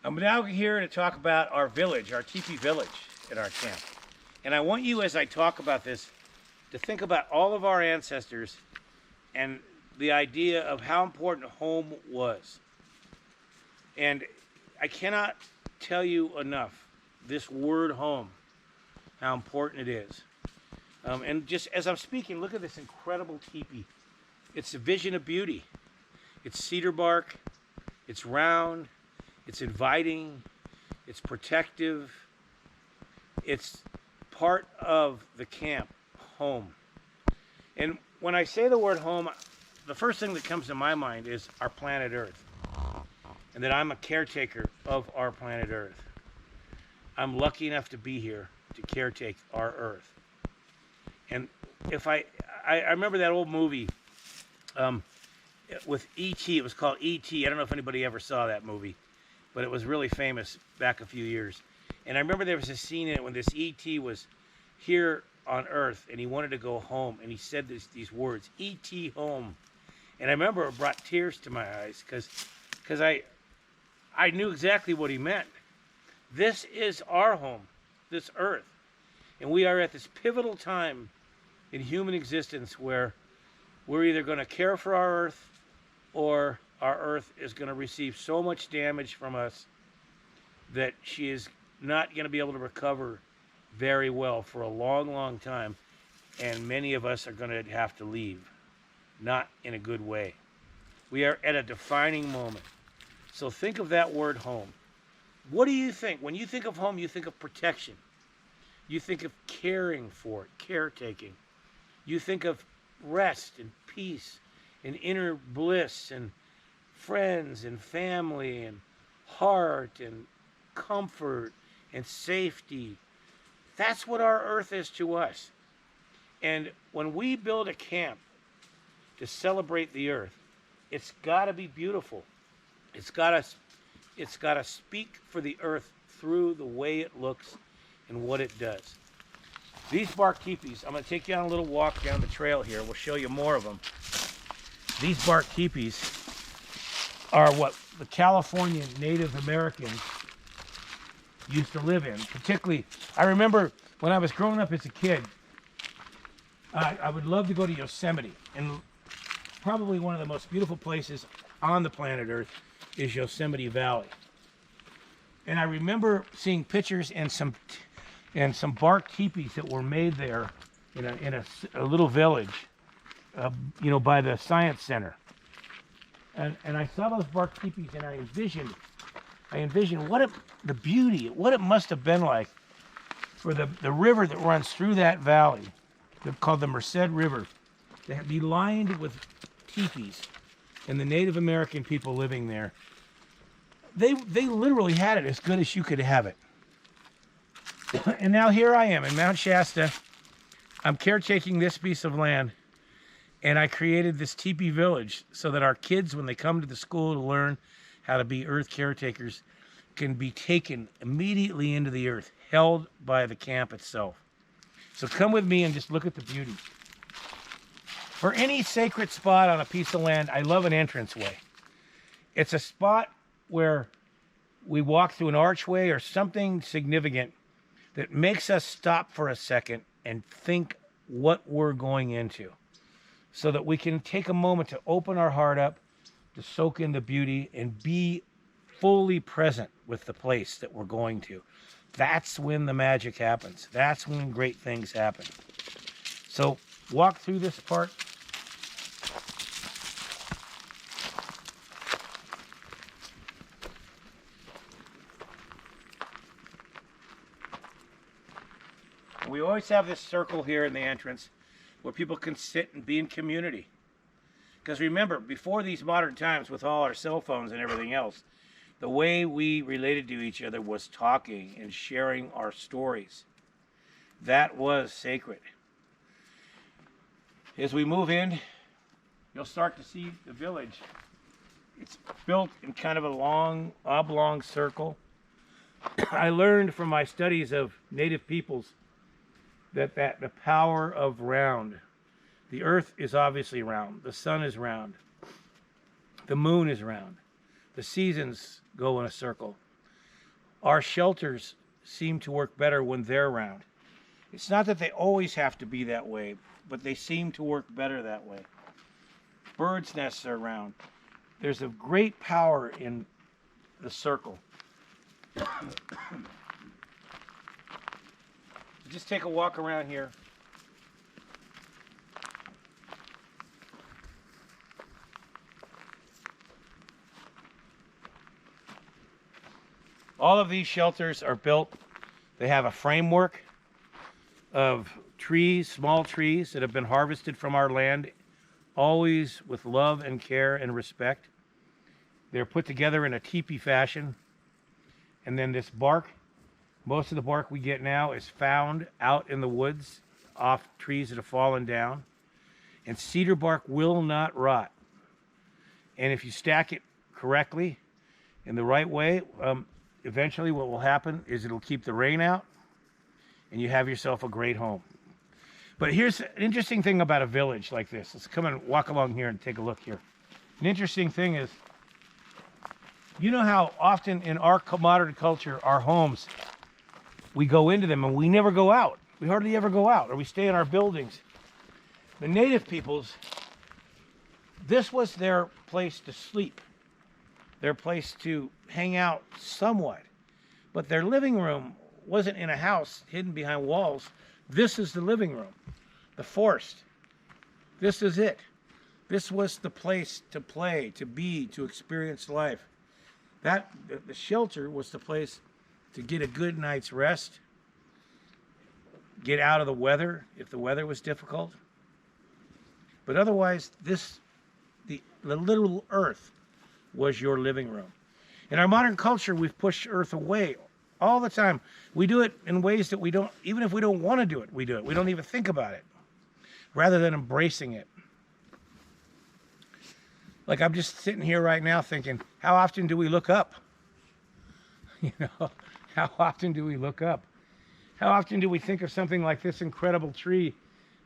I'm now here to talk about our village, our Teepee Village at our camp. And I want you, as I talk about this, to think about all of our ancestors and the idea of how important home was. And I cannot tell you enough, this word home, how important it is. And just as I'm speaking, look at this incredible teepee. It's a vision of beauty. It's cedar bark, it's round, it's inviting, it's protective, it's part of the camp, home. And when I say the word home, the first thing that comes to my mind is our planet Earth, and that I'm a caretaker of our planet Earth. I'm lucky enough to be here to caretake our Earth. And if I remember that old movie with E.T. It was called E.T. I don't know if anybody ever saw that movie, but it was really famous back a few years. And I remember there was a scene in it when this E.T. was here on Earth and he wanted to go home, and he said these words, E.T. home. And I remember it brought tears to my eyes because I knew exactly what he meant. This is our home, this Earth. And we are at this pivotal time in human existence where we're either going to care for our Earth or our Earth is going to receive so much damage from us that she is not going to be able to recover very well for a long, long time. And many of us are going to have to leave, not in a good way. We are at a defining moment. So think of that word home. What do you think? When you think of home, you think of protection. You think of caring for it, caretaking. You think of rest and peace and inner bliss and friends and family and heart and comfort and safety. That's what our Earth is to us. And when we build a camp to celebrate the Earth, it's got to be beautiful. It's got to speak for the Earth through the way it looks and what it does. These bark teepees, I'm going to take you on a little walk down the trail here. We'll show you more of them. These bark teepees are what the Californian Native Americans used to live in. Particularly, I remember when I was growing up as a kid, I would love to go to Yosemite. And probably one of the most beautiful places on the planet Earth is Yosemite Valley. And I remember seeing pictures and some bark teepees that were made there in a little village, by the science center. And I saw those bark teepees, and I envisioned the beauty, what it must have been like for the river that runs through that valley, called the Merced River, to be lined with teepees, and the Native American people living there. They literally had it as good as you could have it. And now here I am in Mount Shasta. I'm caretaking this piece of land, and I created this Teepee Village so that our kids, when they come to the school to learn how to be Earth caretakers, can be taken immediately into the Earth, held by the camp itself. So come with me and just look at the beauty. For any sacred spot on a piece of land, I love an entranceway. It's a spot where we walk through an archway or something significant that makes us stop for a second and think what we're going into, so that we can take a moment to open our heart up, to soak in the beauty and be fully present with the place that we're going to. That's when the magic happens. That's when great things happen. So walk through this part. We always have this circle here in the entrance where people can sit and be in community. Because remember, before these modern times with all our cell phones and everything else, the way we related to each other was talking and sharing our stories. That was sacred. As we move in, you'll start to see the village. It's built in kind of a long, oblong circle. I learned from my studies of native peoples that the power of round. The earth is obviously round. The sun is round. The moon is round. The seasons go in a circle. our shelters seem to work better when they're around. It's not that they always have to be that way, but they seem to work better that way. Birds' nests are around. There's a great power in the circle. Just take a walk around here. All of these shelters are built. They have a framework of trees, small trees that have been harvested from our land, always with love and care and respect. They're put together in a teepee fashion. And then this bark, most of the bark we get now is found out in the woods off trees that have fallen down. And cedar bark will not rot. And if you stack it correctly, in the right way, eventually what will happen is it'll keep the rain out and you have yourself a great home. But here's an interesting thing about a village like this. Let's come and walk along here and take a look here. An interesting thing is, you know how often in our modern culture, our homes, we go into them and we never go out. We hardly ever go out, or we stay in our buildings. The native peoples, this was their place to sleep, their place to hang out somewhat. But their living room wasn't in a house hidden behind walls. This is the living room, the forest. This is it. This was the place to play, to be, to experience life. The shelter was the place to get a good night's rest, get out of the weather if the weather was difficult. But otherwise, the literal earth was your living room. In our modern culture, we've pushed earth away all the time. We do it in ways that we don't, even if we don't want to do it, we do it. We don't even think about it, rather than embracing it. Like, I'm just sitting here right now thinking, how often do we look up? You know, how often do we look up? How often do we think of something like this incredible tree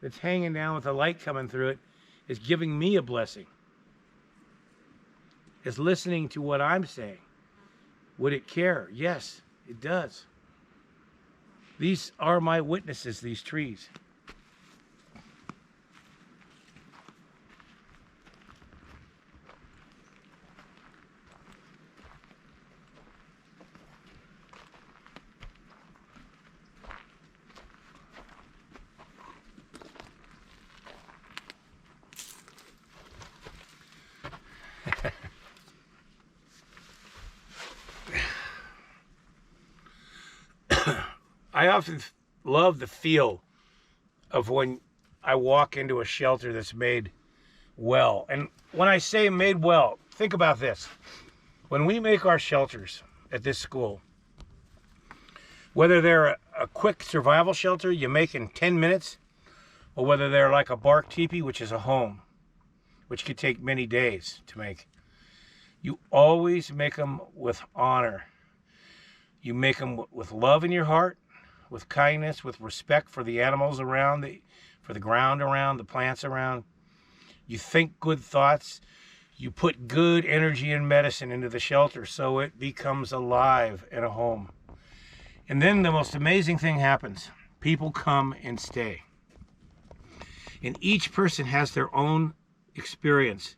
that's hanging down with the light coming through it is giving me a blessing? Is listening to what I'm saying. Would it care? Yes, it does. These are my witnesses, these trees. I often love the feel of when I walk into a shelter that's made well. And when I say made well, think about this. When we make our shelters at this school, whether they're a quick survival shelter you make in 10 minutes, or whether they're like a bark teepee, which is a home, which could take many days to make, you always make them with honor. You make them with love in your heart, with kindness, with respect for the animals around, for the ground around, the plants around. You think good thoughts. You put good energy and medicine into the shelter so it becomes alive and a home. And then the most amazing thing happens. People come and stay. And each person has their own experience,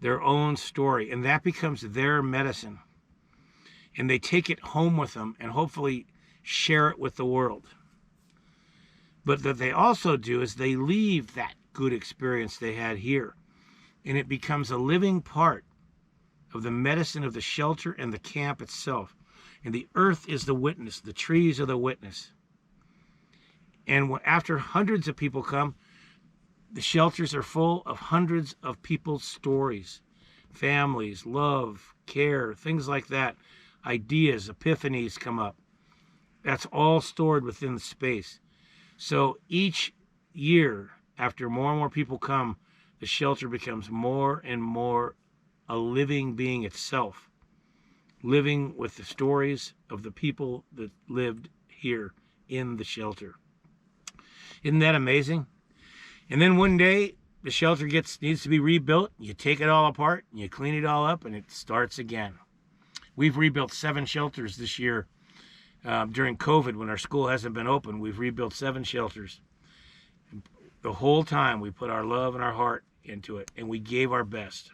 their own story, and that becomes their medicine. And they take it home with them and hopefully share it with the world. But what they also do is they leave that good experience they had here, and it becomes a living part of the medicine of the shelter and the camp itself. And the earth is the witness, the trees are the witness. And after hundreds of people come, the shelters are full of hundreds of people's stories, families, love, care, things like that. Ideas, epiphanies come up. That's all stored within the space. So each year, after more and more people come, the shelter becomes more and more a living being itself, living with the stories of the people that lived here in the shelter. Isn't that amazing? And then one day, the shelter needs to be rebuilt. You take it all apart, and you clean it all up, and it starts again. We've rebuilt 7 shelters this year During COVID, when our school hasn't been open, we've rebuilt 7 shelters. The whole time we put our love and our heart into it, and we gave our best.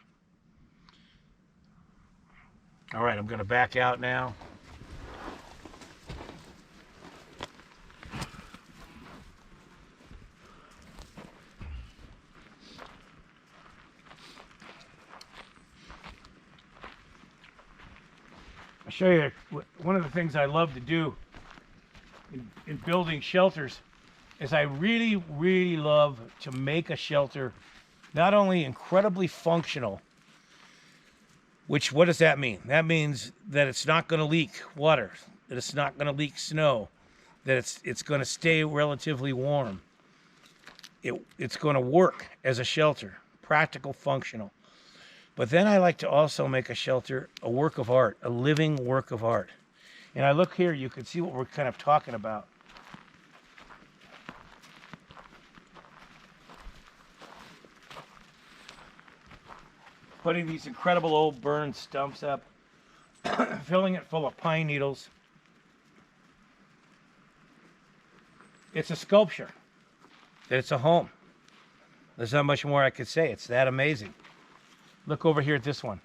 All right, I'm going to back out now. I'll show you one of the things I love to do in building shelters is I really, really love to make a shelter not only incredibly functional, which, what does that mean? That means that it's not going to leak water, that it's not going to leak snow, that it's going to stay relatively warm. It's going to work as a shelter, practical, functional. But then I like to also make a shelter a work of art, a living work of art. And I look here, you can see what we're kind of talking about. Putting these incredible old burned stumps up, filling it full of pine needles. It's a sculpture. It's a home. There's not much more I could say. It's that amazing. Look over here at this one.